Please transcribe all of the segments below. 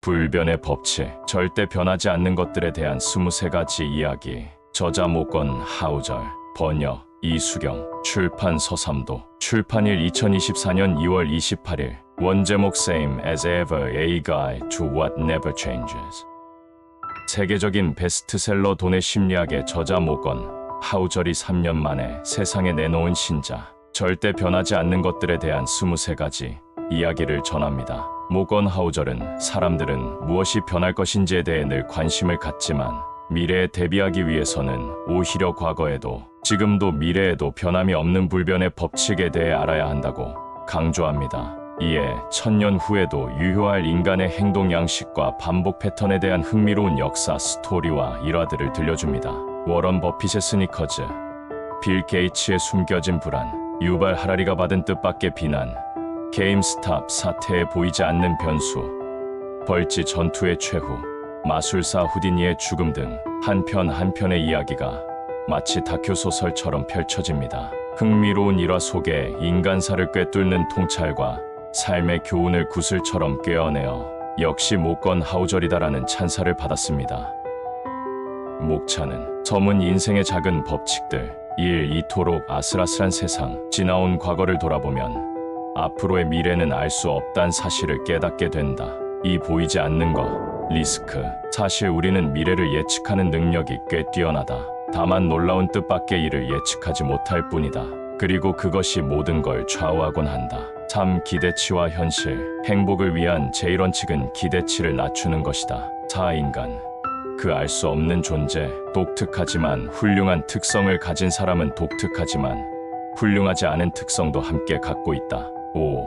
불변의 법칙, 절대 변하지 않는 것들에 대한 23가지 이야기. 저자 모건 하우절, 번역 이수경, 출판 서삼도, 출판일 2024년 2월 28일. 원제목 Same as ever, a guide to what never changes. 세계적인 베스트셀러 돈의 심리학의 저자 모건 하우절이 3년 만에 세상에 내놓은 신작, 절대 변하지 않는 것들에 대한 23가지 이야기를 전합니다. 모건 하우절은 사람들은 무엇이 변할 것인지에 대해 늘 관심을 갖지만 미래에 대비하기 위해서는 오히려 과거에도 지금도 미래에도 변함이 없는 불변의 법칙에 대해 알아야 한다고 강조합니다. 이에 1000년 후에도 유효할 인간의 행동 양식과 반복 패턴에 대한 흥미로운 역사 스토리와 일화들을 들려줍니다. 워런 버핏의 스니커즈, 빌 게이츠의 숨겨진 불안, 유발 하라리가 받은 뜻밖의 비난, 게임스탑 사태에 보이지 않는 변수, 벌지 전투의 최후, 마술사 후디니의 죽음 등 한 편 한 편의 이야기가 마치 다큐 소설처럼 펼쳐집니다. 흥미로운 일화 속에 인간사를 꿰뚫는 통찰과 삶의 교훈을 구슬처럼 꿰어내어 역시 모건 하우절이다라는 찬사를 받았습니다. 목차는 섬은 인생의 작은 법칙들, 이토록 아슬아슬한 세상, 지나온 과거를 돌아보면 앞으로의 미래는 알 수 없다는 사실을 깨닫게 된다. 이 보이지 않는 것, 리스크. 사실 우리는 미래를 예측하는 능력이 꽤 뛰어나다. 다만 놀라운 뜻밖의 일을 예측하지 못할 뿐이다. 그리고 그것이 모든 걸 좌우하곤 한다. 참 기대치와 현실, 행복을 위한 제일 원칙은 기대치를 낮추는 것이다. 인간, 그 알 수 없는 존재, 독특하지만 훌륭한 특성을 가진 사람은 독특하지만 훌륭하지 않은 특성도 함께 갖고 있다.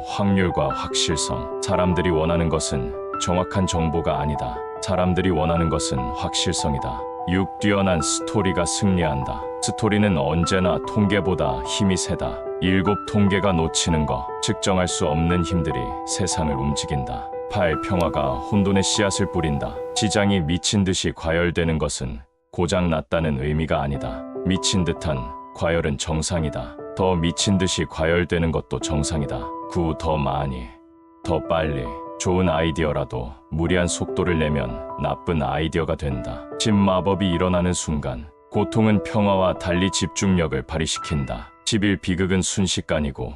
확률과 확실성. 사람들이 원하는 것은 정확한 정보가 아니다. 사람들이 원하는 것은 확실성이다. 뛰어난 스토리가 승리한다. 스토리는 언제나 통계보다 힘이 세다. 7 통계가 놓치는 것, 측정할 수 없는 힘들이 세상을 움직인다. 평화가 혼돈의 씨앗을 뿌린다. 시장이 미친 듯이 과열되는 것은 고장 났다는 의미가 아니다. 미친 듯한 과열은 정상이다. 더 미친 듯이 과열되는 것도 정상이다. 더 많이, 더 빨리. 좋은 아이디어라도 무리한 속도를 내면 나쁜 아이디어가 된다. 마법이 일어나는 순간, 고통은 평화와 달리 집중력을 발휘시킨다. 10일 비극은 순식간이고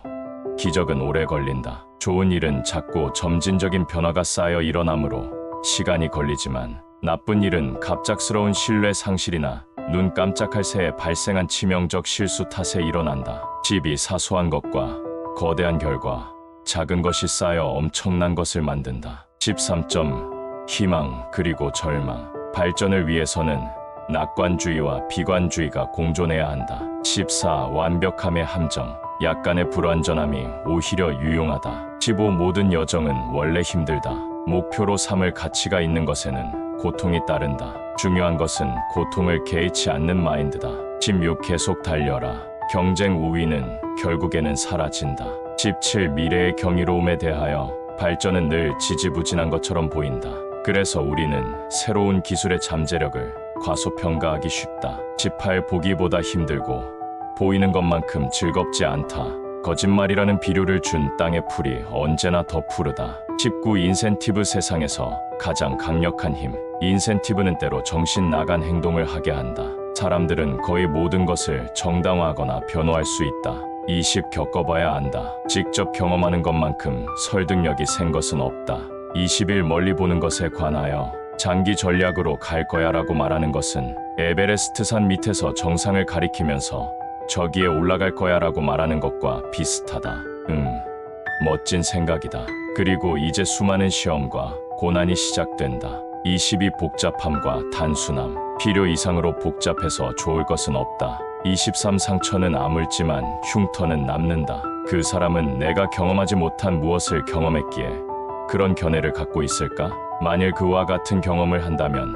기적은 오래 걸린다. 좋은 일은 작고 점진적인 변화가 쌓여 일어나므로 시간이 걸리지만 나쁜 일은 갑작스러운 신뢰 상실이나 눈 깜짝할 새에 발생한 치명적 실수 탓에 일어난다. 사소한 것과 거대한 결과, 작은 것이 쌓여 엄청난 것을 만든다. 13점, 희망 그리고 절망. 발전을 위해서는 낙관주의와 비관주의가 공존해야 한다. 14, 완벽함의 함정. 약간의 불완전함이 오히려 유용하다. 15, 모든 여정은 원래 힘들다. 목표로 삼을 가치가 있는 것에는 고통이 따른다. 중요한 것은 고통을 개의치 않는 마인드다. 16, 계속 달려라. 경쟁 우위는 결국에는 사라진다. 17, 미래의 경이로움에 대하여 발전은 늘 지지부진한 것처럼 보인다. 그래서 우리는 새로운 기술의 잠재력을 과소평가하기 쉽다. 18, 보기보다 힘들고 보이는 것만큼 즐겁지 않다. 거짓말이라는 비료를 준 땅의 풀이 언제나 더 푸르다. 19, 인센티브. 세상에서 가장 강력한 힘. 인센티브는 때로 정신 나간 행동을 하게 한다. 사람들은 거의 모든 것을 정당화하거나 변호할 수 있다. 20, 겪어봐야 안다. 직접 경험하는 것만큼 설득력이 센 것은 없다. 21, 멀리 보는 것에 관하여 장기 전략으로 갈 거야 라고 말하는 것은 에베레스트 산 밑에서 정상을 가리키면서 저기에 올라갈 거야 라고 말하는 것과 비슷하다. 멋진 생각이다. 그리고 이제 수많은 시험과 고난이 시작된다. 22, 복잡함과 단순함. 필요 이상으로 복잡해서 좋을 것은 없다. 23, 상처는 아물지만 흉터는 남는다. 그 사람은 내가 경험하지 못한 무엇을 경험했기에 그런 견해를 갖고 있을까? 만일 그와 같은 경험을 한다면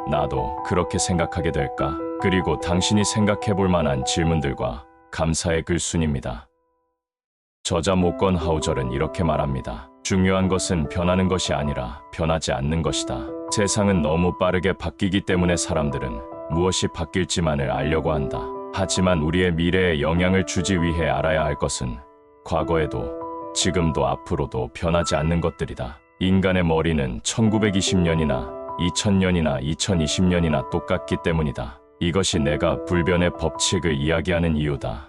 나도 그렇게 생각하게 될까? 그리고 당신이 생각해 볼 만한 질문들과 감사의 글순입니다. 저자 모건 하우절은 이렇게 말합니다. 중요한 것은 변하는 것이 아니라 변하지 않는 것이다. 세상은 너무 빠르게 바뀌기 때문에 사람들은 무엇이 바뀔지만을 알려고 한다. 하지만 우리의 미래에 영향을 주지 위해 알아야 할 것은 과거에도 지금도 앞으로도 변하지 않는 것들이다. 인간의 머리는 1920년이나 2000년이나 2020년이나 똑같기 때문이다. 이것이 내가 불변의 법칙을 이야기하는 이유다.